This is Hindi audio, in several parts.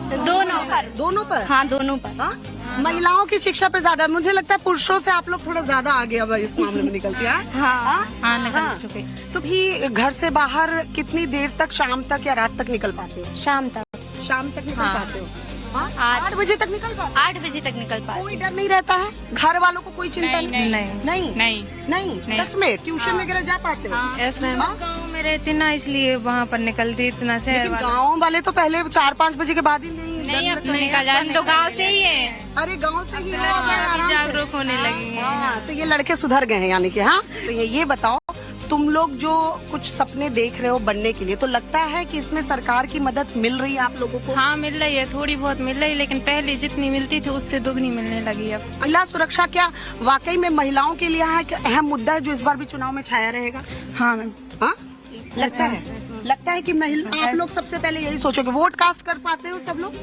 दोनों पर। हाँ, दोनों पर। हाँ? महिलाओं की शिक्षा पे ज्यादा, मुझे लगता है पुरुषों से आप लोग थोड़ा ज्यादा आगे अब इस मामले में निकलती है। हाँ, निकल चुके। तो भी घर से बाहर कितनी देर तक, शाम तक या रात तक निकल पाते हो? शाम तक निकल पाते हो? 8 बजे तक निकल पाते? 8 बजे तक निकल पाते। कोई डर नहीं रहता है? घर वालों को कोई चिंता नहीं? सच में ट्यूशन वगैरह जा पाते हो? Yes ma'am. गाँव में रहती ना, इसलिए वहाँ पर निकलती इतना। शहर गाँव वाले तो पहले 4-5 बजे के बाद ही नहीं अब तो निकल जाते, तो गाँव से ही है। अरे गाँव से ही जागरूक होने लगी है। तो ये लड़के सुधर गए हैं यानी कि। हाँ, तो ये बताओ, तुम लोग जो कुछ सपने देख रहे हो बनने के लिए, तो लगता है कि इसमें सरकार की मदद मिल रही है आप लोगों को? हाँ, मिल रही है, थोड़ी बहुत मिल रही है, लेकिन पहले जितनी मिलती थी उससे दुगनी मिलने लगी अब। महिला सुरक्षा क्या वाकई में महिलाओं के लिए है कि अहम मुद्दा है जो इस बार भी चुनाव में छाया रहेगा? हाँ मैम। हाँ, लगता है कि महिला, आप लोग सबसे पहले यही सोचोगे। वोट कास्ट कर पाते हो सब लोग?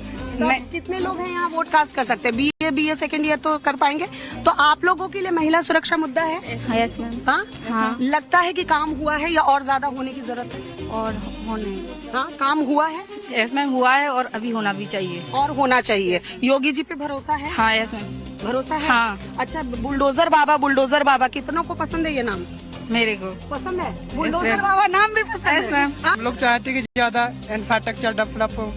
कितने लोग हैं यहाँ वोट कास्ट कर सकते हैं? बीए सेकंड ईयर तो कर पाएंगे। तो आप लोगों के लिए महिला सुरक्षा मुद्दा है? Yes ma'am. हाँ, लगता है कि काम हुआ है या और ज्यादा होने की जरूरत है? और होने। हाँ, काम हुआ है? यस मैम, हुआ है और अभी होना भी चाहिए। और होना चाहिए। योगी जी पे भरोसा है? हाँ यस मैम, भरोसा है। हाँ। अच्छा, बुलडोजर बाबा कितनों को पसंद है ये नाम? मेरे को पसंद है बुलडोजर बाबा, नाम भी पसंद है। हम लोग चाहते हैं कि ज्यादा इंफ्रास्ट्रक्चर डेवलप हो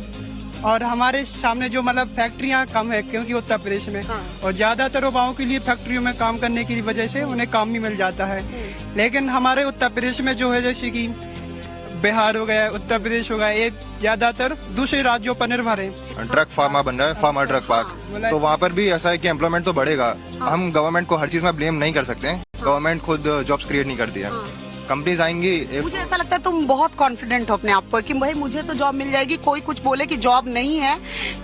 और हमारे सामने जो मतलब फैक्ट्रियां कम है क्योंकि उत्तर प्रदेश में, और ज्यादातर युवाओं के लिए फैक्ट्रियों में काम करने की वजह से उन्हें काम भी मिल जाता है। लेकिन हमारे उत्तर प्रदेश में जो है, जैसे कि बिहार हो गया, उत्तर प्रदेश हो गया, ये ज्यादातर दूसरे राज्यों पर निर्भर है। ट्रक फार्मा बन रहा है, फार्मा ट्रक पार्क, तो वहाँ पर भी ऐसा है कि एम्प्लॉयमेंट तो बढ़ेगा। हम गवर्नमेंट को हर चीज में ब्लेम नहीं कर सकते। गवर्नमेंट खुद जॉब्स क्रिएट नहीं करती है, कंपनीज आएंगी। मुझे ऐसा लगता है तुम बहुत कॉन्फिडेंट हो अपने आप पर कि भाई मुझे तो जॉब मिल जाएगी। कोई कुछ बोले कि जॉब नहीं है,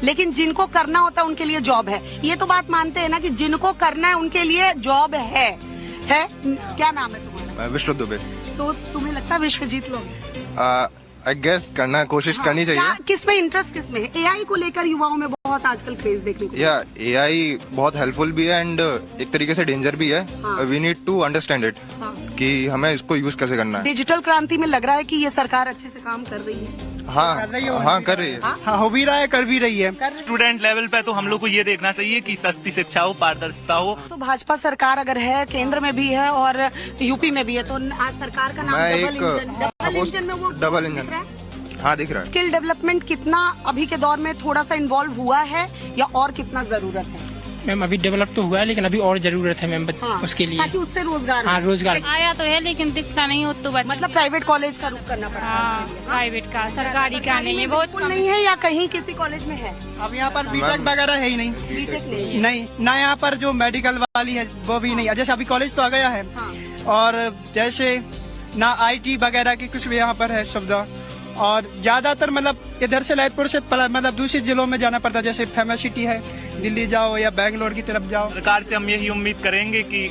लेकिन जिनको करना होता है उनके लिए जॉब है। ये तो बात मानते हैं ना कि जिनको करना है उनके लिए जॉब है? क्या नाम है तुम्हारा? विश्व दुबे। तो तुम्हें लगता है विश्व जीत लोगे? आई गेस करना, कोशिश करनी चाहिए। किसमें इंटरेस्ट किसमें है? एआई को लेकर युवाओं में बहुत आजकल क्रेज देखने को। या एआई बहुत हेल्पफुल भी है एंड एक तरीके से डेंजर भी है। We need to understand it कि हमें इसको यूज कैसे करना है। डिजिटल क्रांति में लग रहा है कि ये सरकार अच्छे से काम कर रही है। हाँ, कर रही है। हाँ, हो भी रहा है, कर भी रही है। स्टूडेंट लेवल पे तो हम लोग को ये देखना चाहिए कि सस्ती शिक्षा हो, पारदर्शिता हो। तो भाजपा सरकार अगर है, केंद्र में भी है और यूपी में भी है, तो आज सरकार का नाम डबल इंजन। हाँ, दिख रहा है। स्किल डेवलपमेंट कितना अभी के दौर में थोड़ा सा इन्वॉल्व हुआ है या और कितना जरूरत है? मैम अभी डेवलप तो हुआ है, लेकिन अभी और जरूरत है मैम उसके लिए, ताकि उससे रोजगार। हाँ, रोजगार आया तो है, लेकिन दिखता नहीं हो तो मतलब प्राइवेट कॉलेज का रुख करना पड़ता है। प्राइवेट का, सरकारी का नहीं है, बहुत नहीं है या कहीं किसी कॉलेज में है? अब यहाँ पर बीटेक वगैरह है ही नहीं। नहीं ना, यहाँ पर जो मेडिकल वाली है वो भी नहीं। जैसे अभी कॉलेज तो आ गया है, और जैसे ना IT वगैरह की कुछ भी यहाँ पर है सुविधा। और ज्यादातर मतलब इधर से ललितपुर से मतलब दूसरे जिलों में जाना पड़ता है। जैसे फेमस सिटी है, दिल्ली जाओ या बैंगलोर की तरफ जाओ। सरकार से हम यही उम्मीद करेंगे कि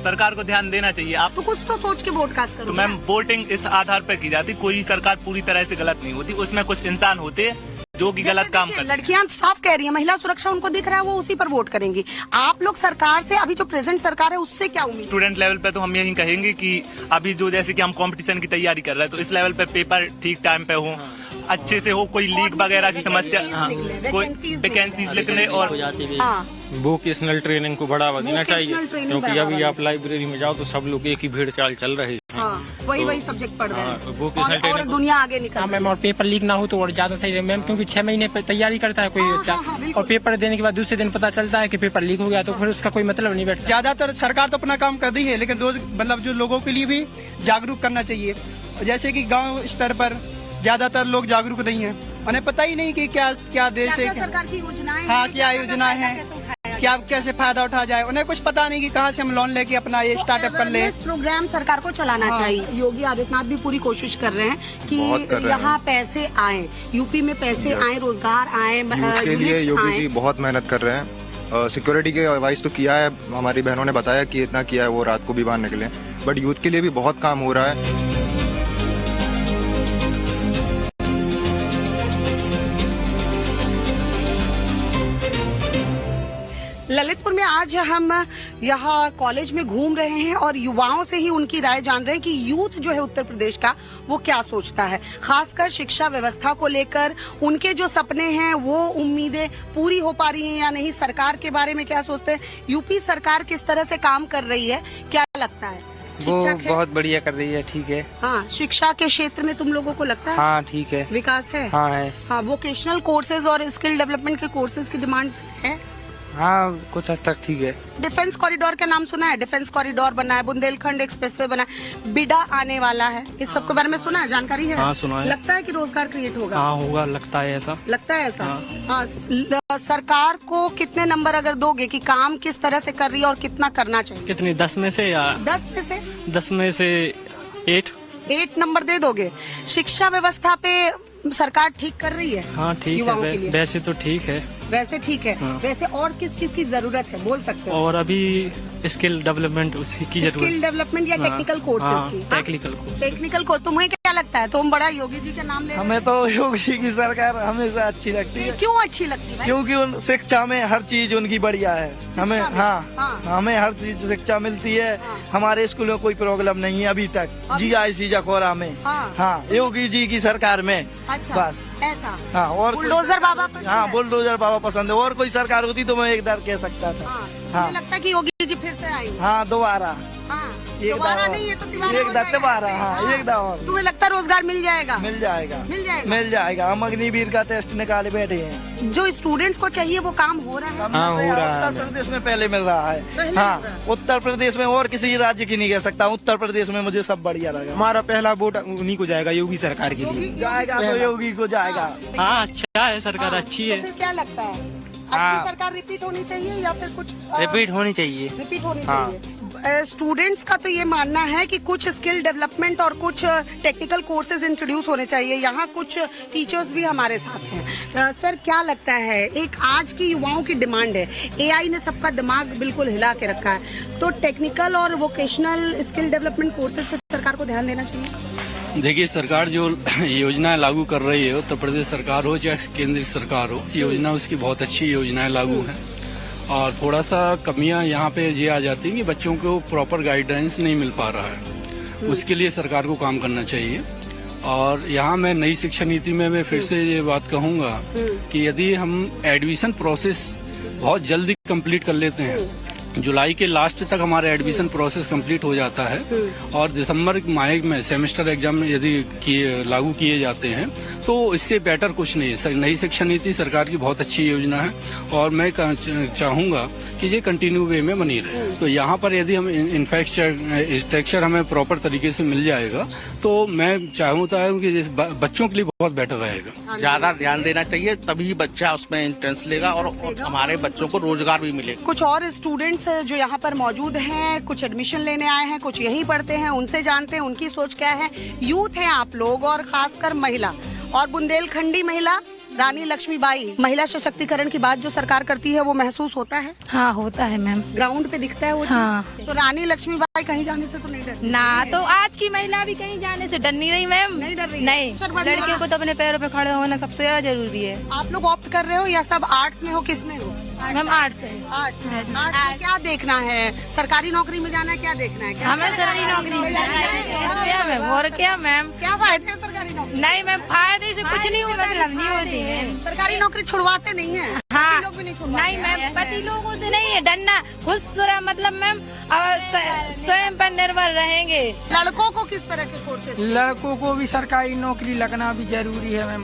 सरकार को ध्यान देना चाहिए। आप तो कुछ तो सोच के वोट कास्ट करो। तो मैम, वोटिंग इस आधार पर की जाती, कोई सरकार पूरी तरह से गलत नहीं होती, उसमें कुछ इंसान होते जो कि गलत काम करते। लड़कियां साफ कह रही है, महिला सुरक्षा उनको दिख रहा है, वो उसी पर वोट करेंगी। आप लोग सरकार से, अभी जो प्रेजेंट सरकार है उससे क्या उम्मीद? स्टूडेंट लेवल पे तो हम यही कहेंगे कि अभी जो जैसे कि हम कंपटीशन की तैयारी कर रहे हैं, तो इस लेवल पे पेपर ठीक टाइम पे हो, अच्छे से हो, कोई लीक वगैरह की समस्या, कोई वैकेंसीज निकले। और वोकेशनल ट्रेनिंग को बढ़ावा देना चाहिए, क्योंकि अभी आप लाइब्रेरी में जाओ तो सब लोग एक ही भीड़ चाल चल रहे हैं। वही सब्जेक्ट पढ़ रहे हैं और दुनिया आगे निकल। मैम, और पेपर लीक ना हो तो और ज्यादा सही है मैम, क्योंकि 6 महीने तैयारी करता है कोई बच्चा, और पेपर देने के बाद दूसरे दिन पता चलता है कि पेपर लीक हो गया, तो फिर उसका कोई मतलब नहीं बैठता। ज्यादातर सरकार तो अपना काम कर रही है, लेकिन मतलब जो लोगों के लिए भी जागरूक करना चाहिए। जैसे कि गाँव स्तर पर ज्यादातर लोग जागरूक नहीं है, उन्हें पता ही नहीं कि क्या देश है, सरकार की योजनाएं, हाँ क्या योजना है, क्या कैसे फायदा उठा जाए। उन्हें कुछ पता नहीं कि कहाँ से हम लोन लेके अपना ये स्टार्टअप कर ले। प्रोग्राम सरकार को चलाना चाहिए। योगी आदित्यनाथ भी पूरी कोशिश कर रहे हैं कि यहाँ पैसे आए, यूपी में पैसे आए, रोजगार आए। यूथ के लिए योगी जी बहुत मेहनत कर रहे हैं। सिक्योरिटी के वाइज तो किया है, हमारी बहनों ने बताया कि इतना किया है, वो रात को भी बाहर निकले, बट यूथ के लिए भी बहुत काम हो रहा है। ललितपुर में आज हम यहाँ कॉलेज में घूम रहे हैं और युवाओं से ही उनकी राय जान रहे हैं कि यूथ जो है उत्तर प्रदेश का वो क्या सोचता है, खासकर शिक्षा व्यवस्था को लेकर उनके जो सपने हैं वो उम्मीदें पूरी हो पा रही हैं या नहीं, सरकार के बारे में क्या सोचते हैं, यूपी सरकार किस तरह से काम कर रही है, क्या लगता है? वो ठीक-ठाक है? बहुत बढ़िया कर रही है, ठीक है। हाँ, शिक्षा के क्षेत्र में तुम लोगों को लगता है हाँ ठीक है, विकास है? हाँ है। हाँ, वोकेशनल कोर्सेज और स्किल डेवलपमेंट के कोर्सेज की डिमांड है? हाँ कुछ हद तक ठीक है। डिफेंस कॉरिडोर का नाम सुना है? डिफेंस कॉरिडोर बना है, बुंदेलखंड एक्सप्रेसवे बना है, बिडा आने वाला है, इस सब के बारे में सुना है, जानकारी है? हाँ सुना है। लगता है कि रोजगार क्रिएट होगा? हाँ होगा, लगता है ऐसा। लगता है ऐसा? हाँ। सरकार को कितने नंबर अगर दोगे कि काम किस तरह से कर रही है और कितना करना चाहिए? कितनी 10 में से या 10 में से 10 में से 8 नंबर दे दोगे? शिक्षा व्यवस्था पे सरकार ठीक कर रही है? हाँ ठीक युवाओं के है, लिए। वैसे तो ठीक है। वैसे ठीक है। हाँ। वैसे और किस चीज की जरूरत है, बोल सकते हो? और अभी स्किल डेवलपमेंट उसी की जरूरत। स्किल डेवलपमेंट या टेक्निकल कोर्सेज की? Technical course. Technical course. तुम्हें क्या लगता है, तुम बड़ा योगी जी का नाम ले रहे हो? हमें तो योगी जी की सरकार हमेशा अच्छी लगती है, क्यों अच्छी लगती है? क्योंकि उन शिक्षा में हर चीज उनकी बढ़िया है। हमें हाँ, हमें हर चीज शिक्षा मिलती है। हमारे स्कूल में कोई प्रॉब्लम नहीं है अभी तक, GIC जखौरा में। हाँ, योगी जी की सरकार में। अच्छा, बस ऐसा? हाँ, और बुलडोजर बाबा पसंद हाँ है? बुलडोजर बाबा पसंद है। और कोई सरकार होती तो मैं एक बार कह सकता था। हाँ, मुझे लगता है कि योगी जी फिर से आएंगे। हाँ दोबारा। हाँ, एक दोबारा दाव नहीं, ये तो एक दोबारा हाँ, एक दाव और। तुम्हें लगता है रोजगार मिल जाएगा? मिल जाएगा, मिल जाएगा? मिल जाएगा। हम अग्निवीर का टेस्ट निकाले बैठे हैं। जो स्टूडेंट्स को चाहिए वो काम हो रहा है? हाँ, हो रहा है। उत्तर प्रदेश में पहले मिल रहा है। हाँ, उत्तर प्रदेश में, और किसी राज्य की नहीं कह सकता। उत्तर प्रदेश में मुझे सब बढ़िया लगा। हमारा पहला वोट उन्हीं को जाएगा, योगी सरकार के लिए जाएगा तो योगी को जाएगा। हाँ अच्छा है, सरकार अच्छी है। तो फिर क्या लगता है, हाँ। अच्छी सरकार रिपीट होनी चाहिए या फिर कुछ रिपीट होनी चाहिए। रिपीट होनी हाँ। चाहिए? स्टूडेंट्स का तो ये मानना है कि कुछ स्किल डेवलपमेंट और कुछ टेक्निकल कोर्सेज इंट्रोड्यूस होने चाहिए। यहाँ कुछ टीचर्स भी हमारे साथ हैं। सर क्या लगता है, एक आज की युवाओं की डिमांड है, AI ने सबका दिमाग बिल्कुल हिला के रखा है, तो टेक्निकल और वोकेशनल स्किल डेवलपमेंट कोर्सेज पे सरकार को ध्यान देना चाहिए? देखिए, सरकार जो योजनाएं लागू कर रही है, उत्तर प्रदेश सरकार हो चाहे केंद्र सरकार हो, योजना उसकी बहुत अच्छी योजनाएं लागू हैं। और थोड़ा सा कमियां यहाँ पे ये आ जाती हैं कि बच्चों को प्रॉपर गाइडेंस नहीं मिल पा रहा है। उसके लिए सरकार को काम करना चाहिए। और यहाँ मैं नई शिक्षा नीति में मैं फिर से ये बात कहूँगा कि यदि हम एडमिशन प्रोसेस बहुत जल्दी कंप्लीट कर लेते हैं, जुलाई के लास्ट तक हमारा एडमिशन प्रोसेस कंप्लीट हो जाता है और दिसंबर माह में सेमेस्टर एग्जाम यदि लागू किए जाते हैं, तो इससे बेटर कुछ नहीं है। नई शिक्षा नीति सरकार की बहुत अच्छी योजना है और मैं चाहूंगा कि ये कंटिन्यू वे में बनी रहे। तो यहाँ पर यदि हम इंफ्रास्ट्रक्चर हमें प्रॉपर तरीके से मिल जाएगा तो मैं चाहूँगा कि बच्चों के लिए बहुत बेटर रहेगा। ज्यादा ध्यान देना चाहिए, तभी बच्चा उसमें इंटरेस्ट लेगा और हमारे बच्चों को रोजगार भी मिलेगा। कुछ और स्टूडेंट्स जो यहाँ पर मौजूद हैं, कुछ एडमिशन लेने आए हैं, कुछ यहीं पढ़ते हैं, उनसे जानते हैं उनकी सोच क्या है। यूथ हैं आप लोग और खासकर महिला, और बुंदेलखंडी महिला रानी लक्ष्मीबाई, महिला सशक्तिकरण की बात जो सरकार करती है वो महसूस होता है? हाँ होता है मैम, ग्राउंड पे दिखता है वो चीज़? हाँ। तो रानी लक्ष्मीबाई कहीं जाने से तो नहीं डरती? ना, तो आज की महिला भी कहीं जाने से डरनी नहीं मैम। नहीं डर रही? नहीं, लड़कियों को तो अपने पैरों पे खड़े होना सबसे ज्यादा जरूरी है। आप लोग ऑप्ट कर रहे हो या सब आर्ट्स में हो, किस में हो? मैम आर्ट्स है। आर्ट्स में क्या देखना है, सरकारी नौकरी में जाना है, क्या देखना है? हमें सरकारी नौकरी में जाना है। और क्या मैम, क्या फायदे हैं सरकारी नौकरी? नहीं मैम, फायदे से कुछ नहीं होती है। सरकारी नौकरी छुड़वाते नहीं है? हाँ, लोग भी नहीं छुड़वाते? नहीं मैम, पति लोगों से नहीं है डरना, खुद मतलब मैम स्वयं पर निर्भर रहेंगे। लड़कों को किस तरह के कोर्सेज? लड़कों को भी सरकारी नौकरी लगना भी जरूरी है मैम।